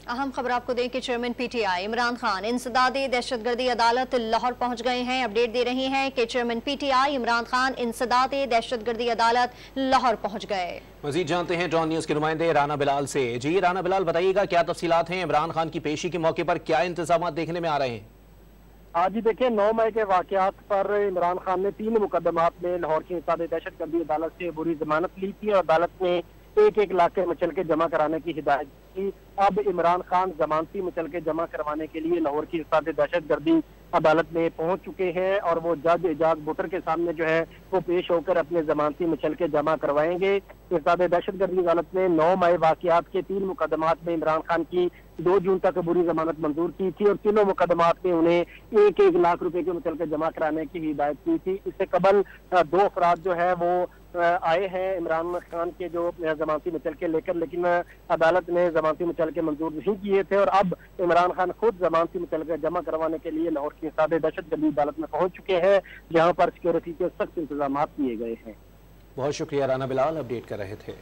अहम खबर आपको दें कि चेयरमैन पीटीआई इमरान खान इंसदादी दहशतगर्दी अदालत लाहौर पहुंच गए हैं। अपडेट दे रही हैं कि चेयरमैन पीटीआई इमरान खान इंसदादी दहशतगर्दी अदालत लाहौर पहुंच गए। मजीद जानते हैं डॉन न्यूज के नुमाइंदे राना बिलाल से। जी राना बिलाल, बताइएगा क्या तफसीलात हैं, इमरान खान की पेशी के मौके पर क्या इंतजाम देखने में आ रहे हैं? आज ही देखिए 9 मई के वाकयात पर इमरान खान ने 3 मुकदमात में लाहौर की इंसदादी दहशतगर्दी अदालत से बुरी जमानत ली थी और अदालत ने 1-1 लाख के मुचलके जमा कराने की हिदायत की। अब इमरान खान जमानती मुचलके जमा करवाने के लिए लाहौर की इंसदादी दहशतगर्दी अदालत में पहुंच चुके हैं और वो जज एजाज बुटर के सामने जो है वो पेश होकर अपने जमानती मुचलके जमा करवाएंगे। इंसदादी दहशतगर्दी अदालत ने 9 मई वाकयात के 3 मुकदमात में इमरान खान की 2 जून तक बुरी जमानत मंजूर की थी और तीनों मुकदमात में उन्हें 1-1 लाख रुपए के मुचलके जमा कराने की हिदायत की थी। इससे कबल 2 अफराद जो है वो आए हैं इमरान खान के जो जमानती मुचलके लेकर, लेकिन अदालत ने जमानती मुचलके मंजूर नहीं किए थे और अब इमरान खान खुद जमानती मुचलके जमा करवाने के लिए लाहौर की इंसदादी दहशतगर्दी अदालत में पहुंच चुके हैं, जहां पर सिक्योरिटी के सख्त इंतजाम किए गए हैं। बहुत शुक्रिया राना बिलाल, अपडेट कर रहे थे।